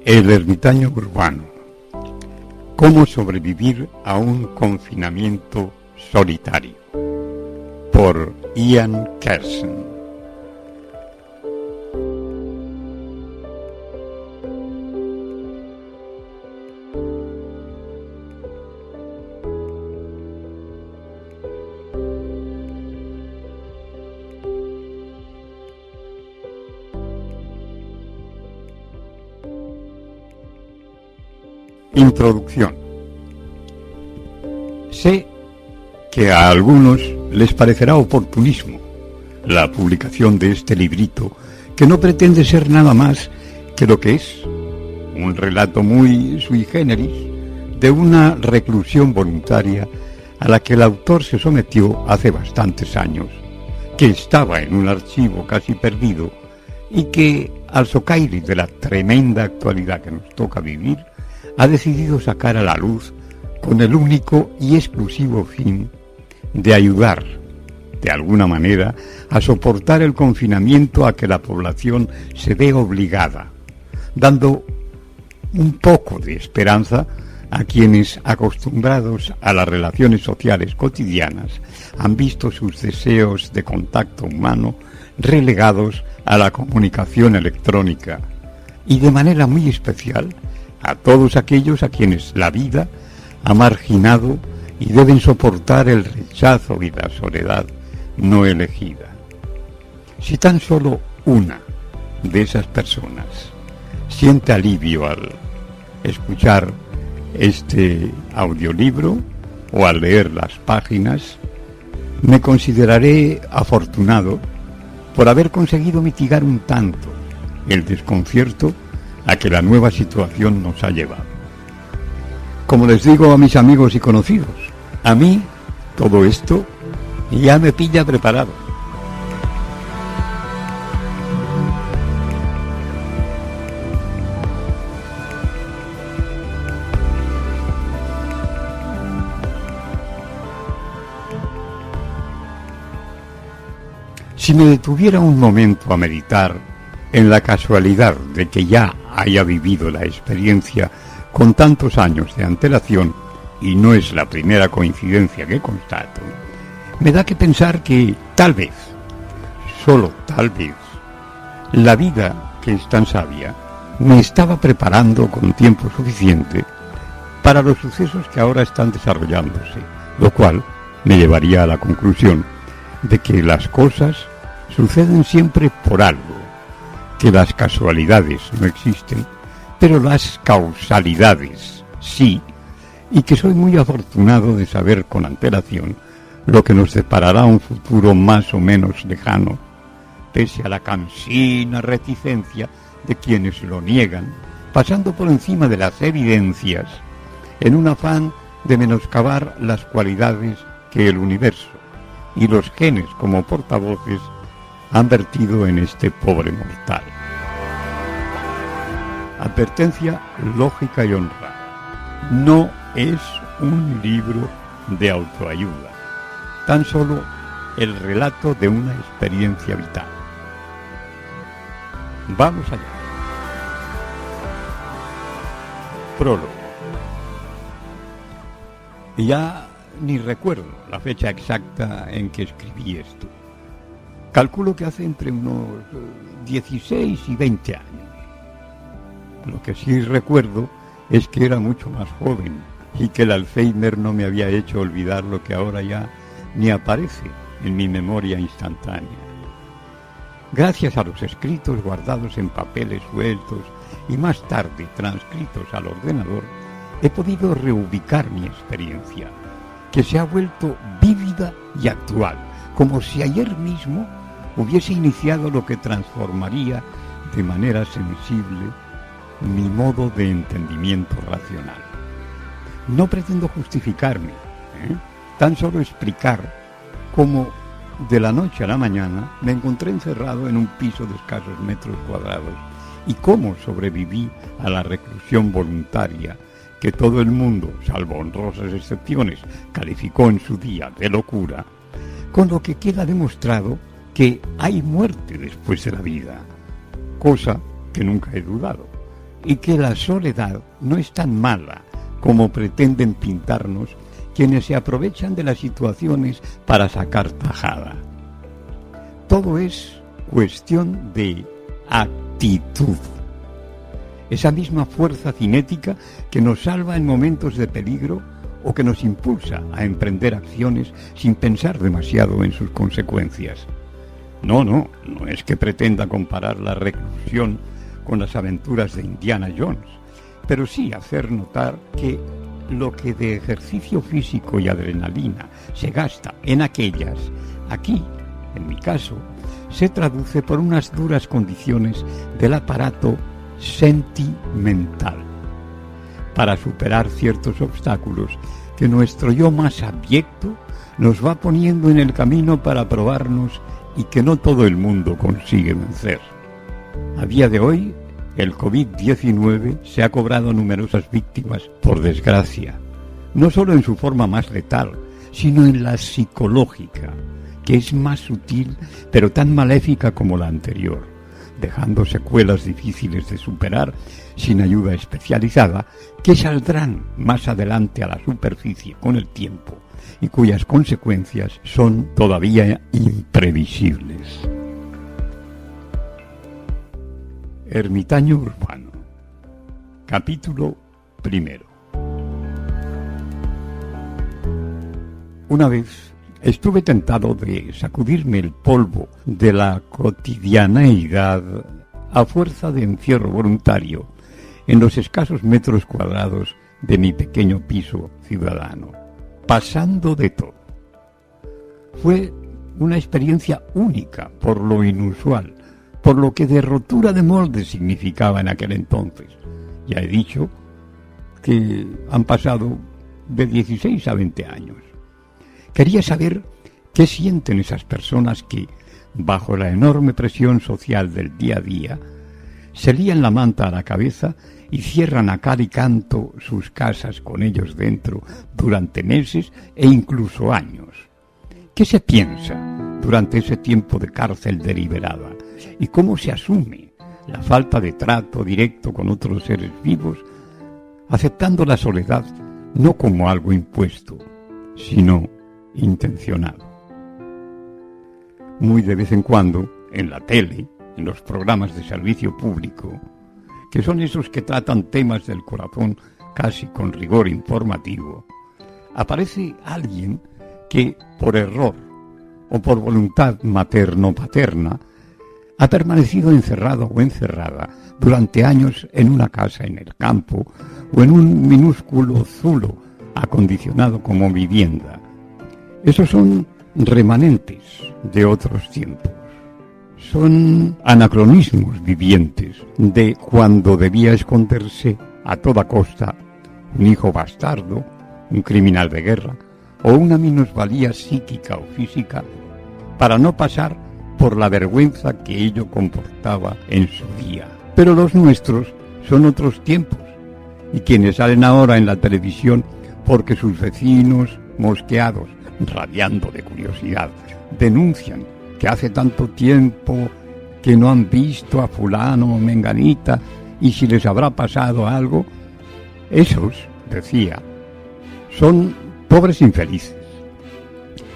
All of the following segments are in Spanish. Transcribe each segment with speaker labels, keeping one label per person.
Speaker 1: El ermitaño urbano. ¿Cómo sobrevivir a un confinamiento solitario? Por Ian Kersen. Introducción. Sé que a algunos les parecerá oportunismo la publicación de este librito, que no pretende ser nada más que lo que es un relato muy sui generis de una reclusión voluntaria a la que el autor se sometió hace bastantes años, que estaba en un archivo casi perdido y que, al socaire de la tremenda actualidad que nos toca vivir, ha decidido sacar a la luz con el único y exclusivo fin de ayudar, de alguna manera, a soportar el confinamiento a que la población se ve obligada, dando un poco de esperanza a quienes, acostumbrados a las relaciones sociales cotidianas, han visto sus deseos de contacto humano relegados a la comunicación electrónica, y de manera muy especial a todos aquellos a quienes la vida ha marginado y deben soportar el rechazo y la soledad no elegida. Si tan solo una de esas personas siente alivio al escuchar este audiolibro o al leer las páginas, me consideraré afortunado por haber conseguido mitigar un tanto el desconcierto a que la nueva situación nos ha llevado. Como les digo a mis amigos y conocidos, a mí todo esto ya me pilla preparado. Si me detuviera un momento a meditar en la casualidad de que ya haya vivido la experiencia con tantos años de antelación, y no es la primera coincidencia que constato, me da que pensar que tal vez, solo tal vez, la vida, que es tan sabia, me estaba preparando con tiempo suficiente para los sucesos que ahora están desarrollándose, lo cual me llevaría a la conclusión de que las cosas suceden siempre por algo, que las casualidades no existen, pero las causalidades sí, y que soy muy afortunado de saber con antelación lo que nos deparará un futuro más o menos lejano, pese a la cansina reticencia de quienes lo niegan, pasando por encima de las evidencias, en un afán de menoscabar las cualidades que el universo y los genes como portavoces han vertido en este pobre mortal. Advertencia lógica y honrada. No es un libro de autoayuda, tan solo el relato de una experiencia vital. Vamos allá. Prólogo. Ya ni recuerdo la fecha exacta en que escribí esto. Calculo que hace entre unos 16 y 20 años. Lo que sí recuerdo es que era mucho más joven y que el Alzheimer no me había hecho olvidar lo que ahora ya ni aparece en mi memoria instantánea. Gracias a los escritos guardados en papeles sueltos y más tarde transcritos al ordenador, he podido reubicar mi experiencia, que se ha vuelto vívida y actual, como si ayer mismo hubiese iniciado lo que transformaría de manera sensible mi modo de entendimiento racional. No pretendo justificarme, tan solo explicar cómo de la noche a la mañana me encontré encerrado en un piso de escasos metros cuadrados y cómo sobreviví a la reclusión voluntaria que todo el mundo, salvo honrosas excepciones, calificó en su día de locura, con lo que queda demostrado que hay muerte después de la vida, cosa que nunca he dudado, y que la soledad no es tan mala como pretenden pintarnos quienes se aprovechan de las situaciones para sacar tajada. Todo es cuestión de actitud. Esa misma fuerza cinética que nos salva en momentos de peligro o que nos impulsa a emprender acciones sin pensar demasiado en sus consecuencias. No es que pretenda comparar la reclusión con las aventuras de Indiana Jones, pero sí hacer notar que lo que de ejercicio físico y adrenalina se gasta en aquellas, aquí, en mi caso, se traduce por unas duras condiciones del aparato sentimental para superar ciertos obstáculos que nuestro yo más abyecto nos va poniendo en el camino para probarnos y que no todo el mundo consigue vencer. A día de hoy, el COVID-19 se ha cobrado numerosas víctimas, por desgracia, no solo en su forma más letal, sino en la psicológica, que es más sutil, pero tan maléfica como la anterior, dejando secuelas difíciles de superar sin ayuda especializada, que saldrán más adelante a la superficie con el tiempo y cuyas consecuencias son todavía imprevisibles. Ermitaño urbano. Capítulo 1. Una vez estuve tentado de sacudirme el polvo de la cotidianeidad a fuerza de encierro voluntario en los escasos metros cuadrados de mi pequeño piso ciudadano, pasando de todo. Fue una experiencia única por lo inusual, por lo que de rotura de molde significaba en aquel entonces. Ya he dicho que han pasado de 16 a 20 años. Quería saber qué sienten esas personas que, bajo la enorme presión social del día a día, se lían la manta a la cabeza y cierran a cal y canto sus casas con ellos dentro durante meses e incluso años. ¿Qué se piensa durante ese tiempo de cárcel deliberada? ¿Y cómo se asume la falta de trato directo con otros seres vivos, aceptando la soledad no como algo impuesto, sino intencionado? Muy de vez en cuando, en la tele, en los programas de servicio público, que son esos que tratan temas del corazón casi con rigor informativo, aparece alguien que, por error o por voluntad materno-paterna, ha permanecido encerrado o encerrada durante años en una casa en el campo o en un minúsculo zulo acondicionado como vivienda. Esos son remanentes de otros tiempos. Son anacronismos vivientes de cuando debía esconderse a toda costa un hijo bastardo, un criminal de guerra o una minusvalía psíquica o física para no pasar por la vergüenza que ello comportaba en su día. Pero los nuestros son otros tiempos, y quienes salen ahora en la televisión porque sus vecinos mosqueados, rabiando de curiosidad, denuncian que hace tanto tiempo que no han visto a fulano o menganita y si les habrá pasado algo, esos, decía, son pobres infelices,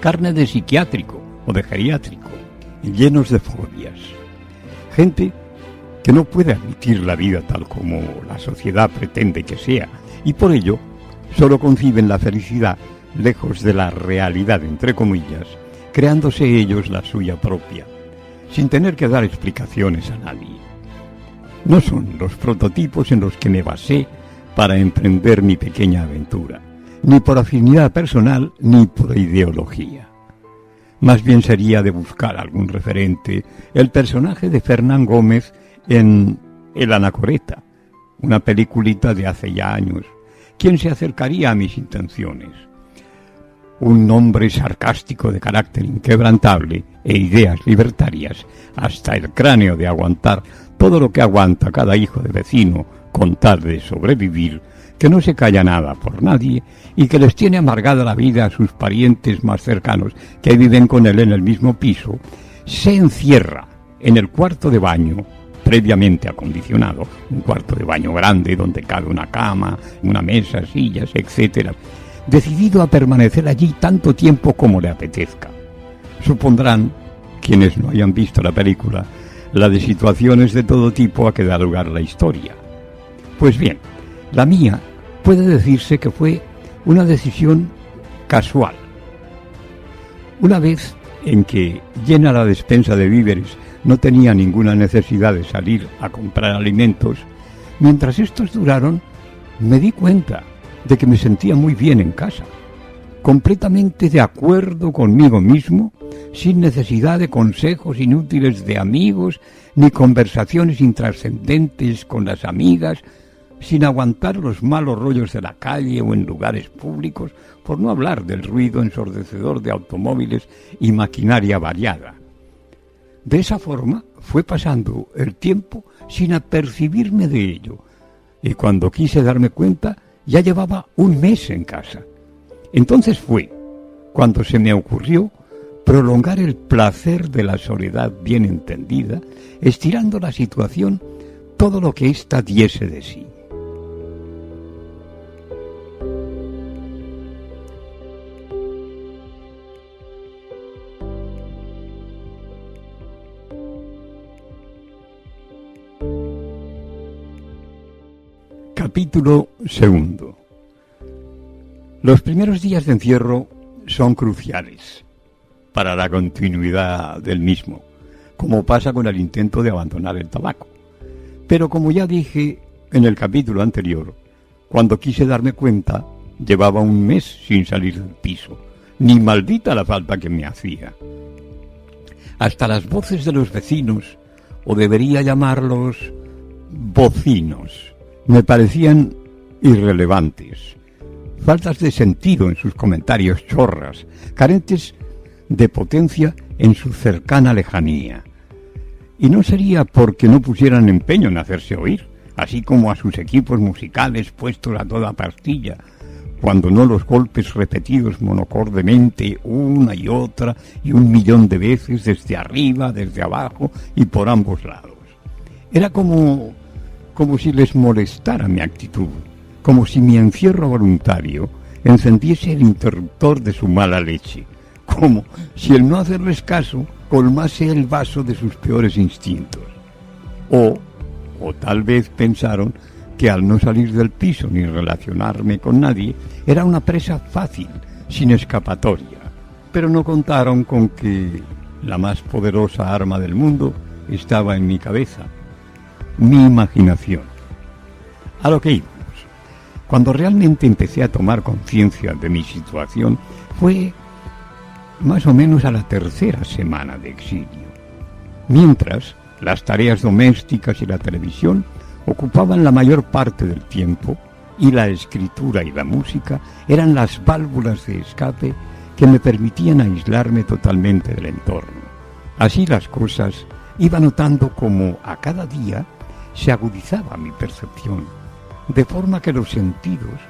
Speaker 1: carne de psiquiátrico o de geriátrico, llenos de fobias, gente que no puede admitir la vida tal como la sociedad pretende que sea, y por ello solo conciben la felicidad lejos de la realidad, entre comillas, creándose ellos la suya propia, sin tener que dar explicaciones a nadie. No son los prototipos en los que me basé para emprender mi pequeña aventura, ni por afinidad personal ni por ideología. Más bien sería de buscar algún referente el personaje de Fernán Gómez en El Anacoreta, una peliculita de hace ya años. ¿Quién se acercaría a mis intenciones? Un hombre sarcástico de carácter inquebrantable e ideas libertarias hasta el cráneo de aguantar todo lo que aguanta cada hijo de vecino con tal de sobrevivir, que no se calla nada por nadie y que les tiene amargada la vida a sus parientes más cercanos que viven con él en el mismo piso, se encierra en el cuarto de baño previamente acondicionado, un cuarto de baño grande donde cabe una cama, una mesa, sillas, etc., decidido a permanecer allí tanto tiempo como le apetezca. Supondrán, quienes no hayan visto la película, la de situaciones de todo tipo a que da lugar la historia. Pues bien, la mía puede decirse que fue una decisión casual. Una vez en que, llena la despensa de víveres, no tenía ninguna necesidad de salir a comprar alimentos, mientras estos duraron, me di cuenta de que me sentía muy bien en casa, completamente de acuerdo conmigo mismo, sin necesidad de consejos inútiles de amigos, ni conversaciones intrascendentes con las amigas, sin aguantar los malos rollos de la calle o en lugares públicos, por no hablar del ruido ensordecedor de automóviles y maquinaria variada. De esa forma fue pasando el tiempo sin apercibirme de ello, y cuando quise darme cuenta ya llevaba un mes en casa. Entonces fue cuando se me ocurrió prolongar el placer de la soledad bien entendida, estirando la situación todo lo que ésta diese de sí. Capítulo 2. Los primeros días de encierro son cruciales para la continuidad del mismo, como pasa con el intento de abandonar el tabaco. Pero como ya dije en el capítulo anterior, cuando quise darme cuenta, llevaba un mes sin salir del piso, ni maldita la falta que me hacía. Hasta las voces de los vecinos, o debería llamarlos vocinos, me parecían irrelevantes, faltas de sentido en sus comentarios chorras, carentes de potencia en su cercana lejanía. Y no sería porque no pusieran empeño en hacerse oír, así como a sus equipos musicales puestos a toda pastilla, cuando no los golpes repetidos monocordemente una y otra y 1.000.000 de veces desde arriba, desde abajo y por ambos lados. Era como si les molestara mi actitud, como si mi encierro voluntario encendiese el interruptor de su mala leche, como si el no hacerles caso colmase el vaso de sus peores instintos. O tal vez pensaron que al no salir del piso ni relacionarme con nadie, era una presa fácil, sin escapatoria, pero no contaron con que la más poderosa arma del mundo estaba en mi cabeza, mi imaginación. A lo que íbamos. Cuando realmente empecé a tomar conciencia de mi situación fue más o menos a la 3ª semana de exilio. Mientras, las tareas domésticas y la televisión ocupaban la mayor parte del tiempo y la escritura y la música eran las válvulas de escape que me permitían aislarme totalmente del entorno. Así las cosas, iba notando como a cada día se agudizaba mi percepción, de forma que los sentidos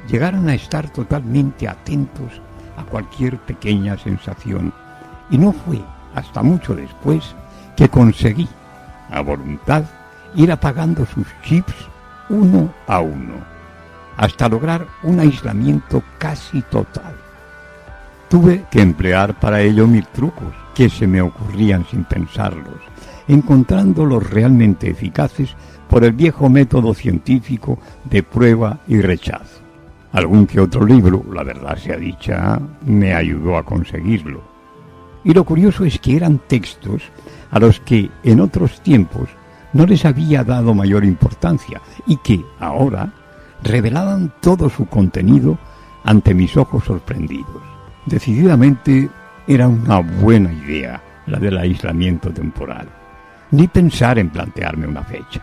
Speaker 1: llegaran a estar totalmente atentos a cualquier pequeña sensación, y no fue hasta mucho después que conseguí, a voluntad, ir apagando sus chips uno a uno, hasta lograr un aislamiento casi total. Tuve que emplear para ello 1000 trucos que se me ocurrían sin pensarlos, encontrándolos realmente eficaces por el viejo método científico de prueba y rechazo. Algún que otro libro, la verdad sea dicha, me ayudó a conseguirlo. Y lo curioso es que eran textos a los que en otros tiempos no les había dado mayor importancia y que ahora revelaban todo su contenido ante mis ojos sorprendidos. Decididamente era una buena idea la del aislamiento temporal. Ni pensar en plantearme una fecha.